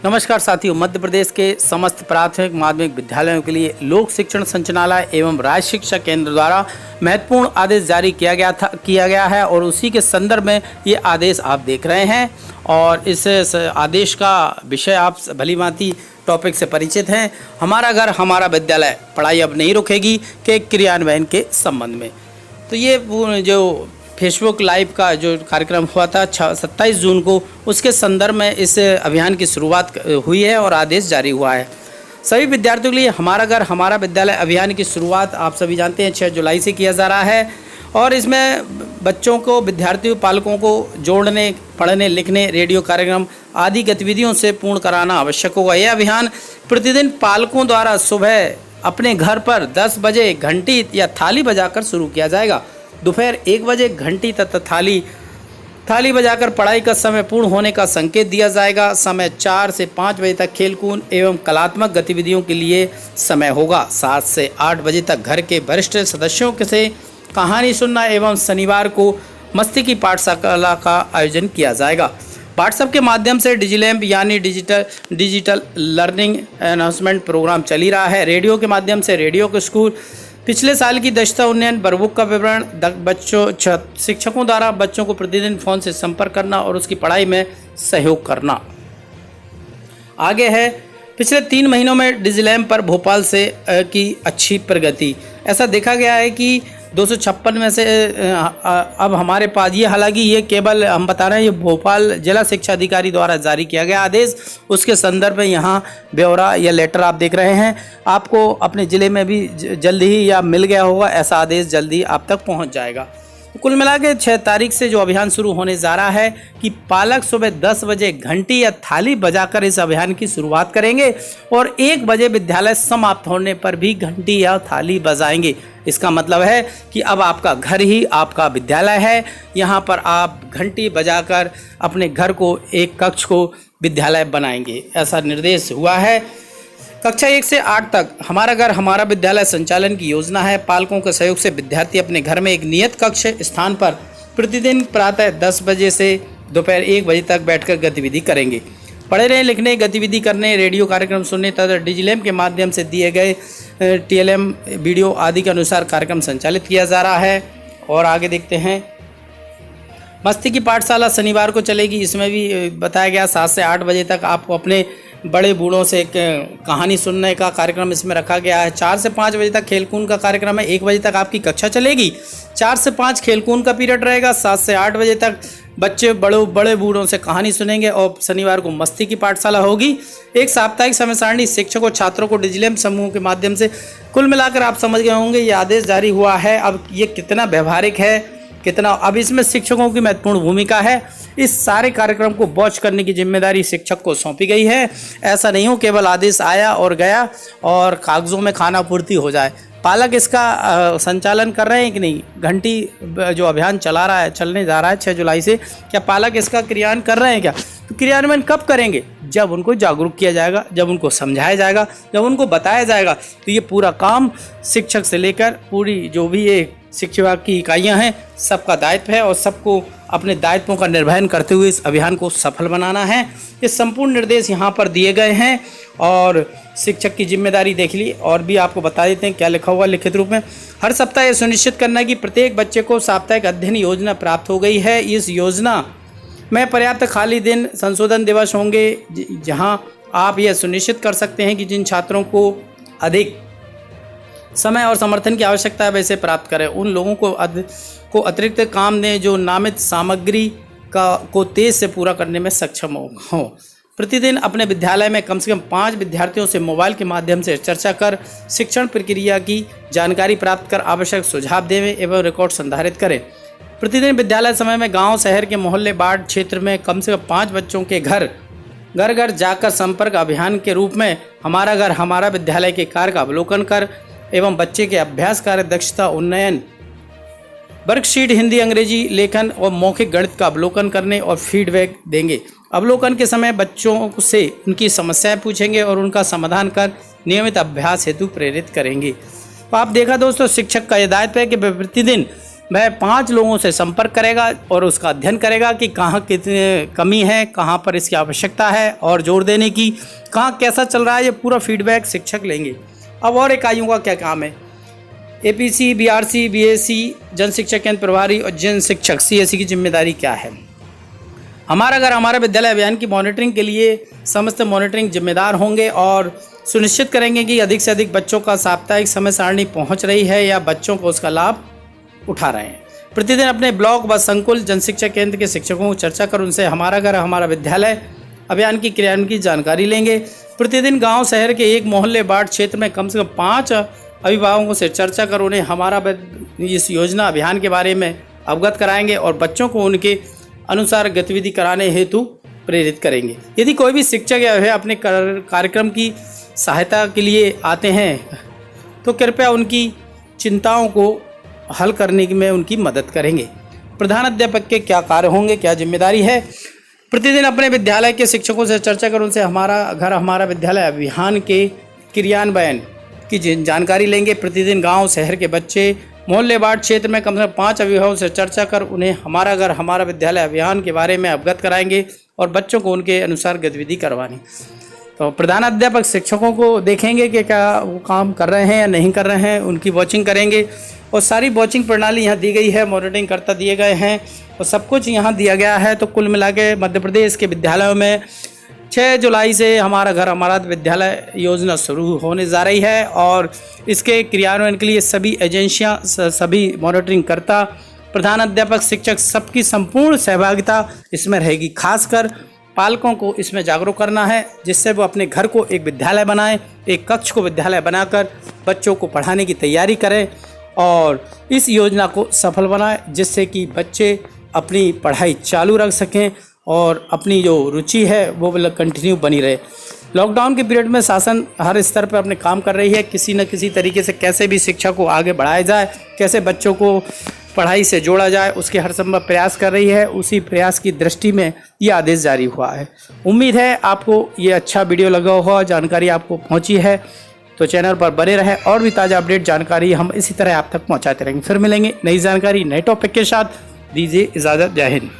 नमस्कार साथियों, मध्य प्रदेश के समस्त प्राथमिक माध्यमिक विद्यालयों के लिए लोक शिक्षण संचालनालय एवं राज्य शिक्षा केंद्र द्वारा महत्वपूर्ण आदेश जारी किया गया है और उसी के संदर्भ में ये आदेश आप देख रहे हैं। और इस आदेश का विषय आप भलीभांति टॉपिक से परिचित हैं। हमारा घर हमारा विद्यालय, पढ़ाई अब नहीं रुकेगी के क्रियान्वयन के संबंध में। तो ये जो फेसबुक लाइव का जो कार्यक्रम हुआ था 27 जून को, उसके संदर्भ में इस अभियान की शुरुआत हुई है और आदेश जारी हुआ है। सभी विद्यार्थियों के लिए हमारा घर हमारा विद्यालय अभियान की शुरुआत आप सभी जानते हैं 6 जुलाई से किया जा रहा है। और इसमें बच्चों को, विद्यार्थियों, पालकों को जोड़ने, पढ़ने, लिखने, रेडियो कार्यक्रम आदि गतिविधियों से पूर्ण कराना आवश्यक होगा। यह अभियान प्रतिदिन पालकों द्वारा सुबह अपने घर पर 10 बजे घंटी या थाली बजाकर शुरू किया जाएगा। दोपहर 1 बजे घंटी तथा थाली बजाकर पढ़ाई का समय पूर्ण होने का संकेत दिया जाएगा। समय 4 से 5 बजे तक खेलकूद एवं कलात्मक गतिविधियों के लिए समय होगा। 7 से 8 बजे तक घर के वरिष्ठ सदस्यों से कहानी सुनना एवं शनिवार को मस्ती की पाठशाला का आयोजन किया जाएगा। व्हाट्सएप के माध्यम से डिजिलैम्प यानी डिजिटल लर्निंग अनाउंसमेंट प्रोग्राम चल ही रहा है। रेडियो के माध्यम से रेडियो के स्कूल पिछले साल की दक्षता उन्नयन वर्कबुक का विवरण, शिक्षकों द्वारा बच्चों को प्रतिदिन फ़ोन से संपर्क करना और उसकी पढ़ाई में सहयोग करना। आगे है, पिछले 3 महीनों में डिजिलैम्प पर भोपाल से की अच्छी प्रगति। ऐसा देखा गया है कि 256 में से अब हमारे पास ये, हालांकि ये केवल हम बता रहे हैं, ये भोपाल जिला शिक्षा अधिकारी द्वारा जारी किया गया आदेश, उसके संदर्भ में यहाँ ब्यौरा या लेटर आप देख रहे हैं। आपको अपने ज़िले में भी जल्दी ही या मिल गया होगा, ऐसा आदेश जल्दी आप तक पहुँच जाएगा। तो कुल मिला के 6 तारीख से जो अभियान शुरू होने जा रहा है कि पालक सुबह 10 बजे घंटी या थाली बजाकर इस अभियान की शुरुआत करेंगे और 1 बजे विद्यालय समाप्त होने पर भी घंटी या थाली बजाएंगे। इसका मतलब है कि अब आपका घर ही आपका विद्यालय है। यहाँ पर आप घंटी बजाकर अपने घर को, एक कक्ष को विद्यालय बनाएंगे, ऐसा निर्देश हुआ है। कक्षा 1 से 8 तक हमारा घर हमारा विद्यालय संचालन की योजना है। पालकों के सहयोग से विद्यार्थी अपने घर में एक नियत कक्ष स्थान पर प्रतिदिन प्रातः 10 बजे से दोपहर 1 बजे तक बैठकर गतिविधि करेंगे। पढ़ने, लिखने, गतिविधि करने, रेडियो कार्यक्रम सुनने तथा डिजिलैम्प के माध्यम से दिए गए TLM वीडियो आदि के अनुसार कार्यक्रम संचालित किया जा रहा है। और आगे देखते हैं, मस्ती की पाठशाला शनिवार को चलेगी। इसमें भी बताया गया 7 से 8 बजे तक आपको अपने बड़े बूढ़ों से कहानी सुनने का कार्यक्रम इसमें रखा गया है। 4 से 5 बजे तक खेलकूद का कार्यक्रम है। 1 बजे तक आपकी कक्षा चलेगी। 4 से 5 खेलकूद का पीरियड रहेगा। 7 से 8 बजे तक बच्चे बड़े बूढ़ों से कहानी सुनेंगे और शनिवार को मस्ती की पाठशाला होगी। एक साप्ताहिक समय सारणी शिक्षकों छात्रों को डिजिलैम्प समूह के माध्यम से, कुल मिलाकर आप समझ गए होंगे ये आदेश जारी हुआ है। अब ये कितना व्यवहारिक है, कितना, अब इसमें शिक्षकों की महत्वपूर्ण भूमिका है। इस सारे कार्यक्रम को वॉच करने की जिम्मेदारी शिक्षक को सौंपी गई है। ऐसा नहीं हो केवल आदेश आया और गया और कागजों में खाना पूर्ति हो जाए। पालक इसका संचालन कर रहे हैं कि नहीं? घंटी जो अभियान चलने जा रहा है 6 जुलाई से, क्या पालक इसका क्रियान्वयन कर रहे हैं क्या? तो क्रियान्वयन कब करेंगे? जब उनको जागरूक किया जाएगा, जब उनको समझाया जाएगा, जब उनको बताया जाएगा। तो ये पूरा काम शिक्षक से लेकर पूरी जो भी ये शिक्षा विभाग की इकाइयाँ हैं, सबका दायित्व है और सबको अपने दायित्वों का निर्वहन करते हुए इस अभियान को सफल बनाना है। ये संपूर्ण निर्देश यहाँ पर दिए गए हैं और शिक्षक की जिम्मेदारी देख ली। और भी आपको बता देते हैं क्या लिखा हुआ लिखित रूप में। हर सप्ताह ये सुनिश्चित करना कि प्रत्येक बच्चे को साप्ताहिक अध्ययन योजना प्राप्त हो गई है। इस योजना में पर्याप्त खाली दिन, संशोधन दिवस होंगे, जहाँ आप यह सुनिश्चित कर सकते हैं कि जिन छात्रों को अधिक समय और समर्थन की आवश्यकता है वैसे प्राप्त करें। उन लोगों को अतिरिक्त काम दें जो नामित सामग्री को तेज से पूरा करने में सक्षम हो। प्रतिदिन अपने विद्यालय में कम से कम 5 विद्यार्थियों से मोबाइल के माध्यम से चर्चा कर शिक्षण प्रक्रिया की जानकारी प्राप्त कर आवश्यक सुझाव दें एवं रिकॉर्ड संधारित करें। प्रतिदिन विद्यालय समय में गांव, शहर के मोहल्ले, वार्ड क्षेत्र में कम से कम 5 बच्चों के घर घर जाकर संपर्क अभियान के रूप में हमारा घर हमारा विद्यालय के कार्य का अवलोकन कर एवं बच्चे के अभ्यास कार्य, दक्षता उन्नयन, वर्कशीट, हिंदी, अंग्रेजी लेखन और मौखिक गणित का अवलोकन करने और फीडबैक देंगे। अवलोकन के समय बच्चों से उनकी समस्याएं पूछेंगे और उनका समाधान कर नियमित अभ्यास हेतु प्रेरित करेंगे। तो आप देखा दोस्तों, शिक्षक का यह दायित्व है कि प्रतिदिन वह 5 लोगों से संपर्क करेगा और उसका अध्ययन करेगा कि कहाँ कितने कमी है, कहाँ पर इसकी आवश्यकता है और जोर देने की, कहाँ कैसा चल रहा है, ये पूरा फीडबैक शिक्षक लेंगे। अब और इकाइयों का क्या काम है? एपीसी, बीआरसी, बीएससी, जन शिक्षा केंद्र प्रभारी और जन शिक्षक सीएससी की जिम्मेदारी क्या है? हमारा घर हमारा विद्यालय अभियान की मॉनिटरिंग के लिए समस्त मॉनिटरिंग जिम्मेदार होंगे और सुनिश्चित करेंगे कि अधिक से अधिक बच्चों का साप्ताहिक समय सारणी पहुंच रही है या बच्चों को उसका लाभ उठा रहे हैं। प्रतिदिन अपने ब्लॉक व संकुल जन शिक्षा केंद्र के शिक्षकों को चर्चा कर उनसे हमारा घर हमारा विद्यालय अभियान की क्रियान्वयन की जानकारी लेंगे। प्रतिदिन गांव शहर के एक मोहल्ले वार्ड क्षेत्र में कम से कम 5 अभिभावकों से चर्चा कर उन्हें हमारा इस योजना अभियान के बारे में अवगत कराएंगे और बच्चों को उनके अनुसार गतिविधि कराने हेतु प्रेरित करेंगे। यदि कोई भी शिक्षक या वह अपने कार्यक्रम की सहायता के लिए आते हैं तो कृपया उनकी चिंताओं को हल करने में उनकी मदद करेंगे। प्रधान अध्यापक के क्या कार्य होंगे, क्या जिम्मेदारी है? प्रतिदिन अपने विद्यालय के शिक्षकों से चर्चा कर उनसे हमारा घर हमारा विद्यालय अभियान के क्रियान्वयन की जानकारी लेंगे। प्रतिदिन गांव शहर के बच्चे मोहल्ले वार्ड क्षेत्र में कम से कम 5 अभिभावकों से चर्चा कर उन्हें हमारा घर हमारा विद्यालय अभियान के बारे में अवगत कराएंगे और बच्चों को उनके अनुसार गतिविधि करवानी। तो प्रधान अध्यापक शिक्षकों को देखेंगे कि क्या वो काम कर रहे हैं या नहीं कर रहे हैं, उनकी वॉचिंग करेंगे और सारी वॉचिंग प्रणाली यहाँ दी गई है, मॉनिटरिंग करता दिए गए हैं और सब कुछ यहाँ दिया गया है। तो कुल मिला के मध्य प्रदेश के विद्यालयों में 6 जुलाई से हमारा घर हमारा विद्यालय योजना शुरू होने जा रही है और इसके क्रियान्वयन के लिए सभी एजेंसियाँ, सभी मॉनिटरिंग करता, प्रधान अध्यापक, शिक्षक सबकी संपूर्ण सहभागिता इसमें रहेगी। खासकर पालकों को इसमें जागरूक करना है जिससे वो अपने घर को एक विद्यालय बनाएं, एक कक्ष को विद्यालय बनाकर बच्चों को पढ़ाने की तैयारी करें और इस योजना को सफल बनाएं जिससे कि बच्चे अपनी पढ़ाई चालू रख सकें और अपनी जो रुचि है वो कंटिन्यू बनी रहे। लॉकडाउन के पीरियड में शासन हर स्तर पर अपने काम कर रही है, किसी न किसी तरीके से कैसे भी शिक्षा को आगे बढ़ाया जाए, कैसे बच्चों को पढ़ाई से जोड़ा जाए, उसके हर संभव प्रयास कर रही है। उसी प्रयास की दृष्टि में ये आदेश जारी हुआ है। उम्मीद है आपको ये अच्छा वीडियो लगा होगा, जानकारी आपको पहुंची है। तो चैनल पर बने रहें और भी ताज़ा अपडेट जानकारी हम इसी तरह आप तक पहुंचाते रहेंगे। फिर मिलेंगे नई जानकारी नए टॉपिक के साथ। दीजिए इजाज़त। जय हिंद।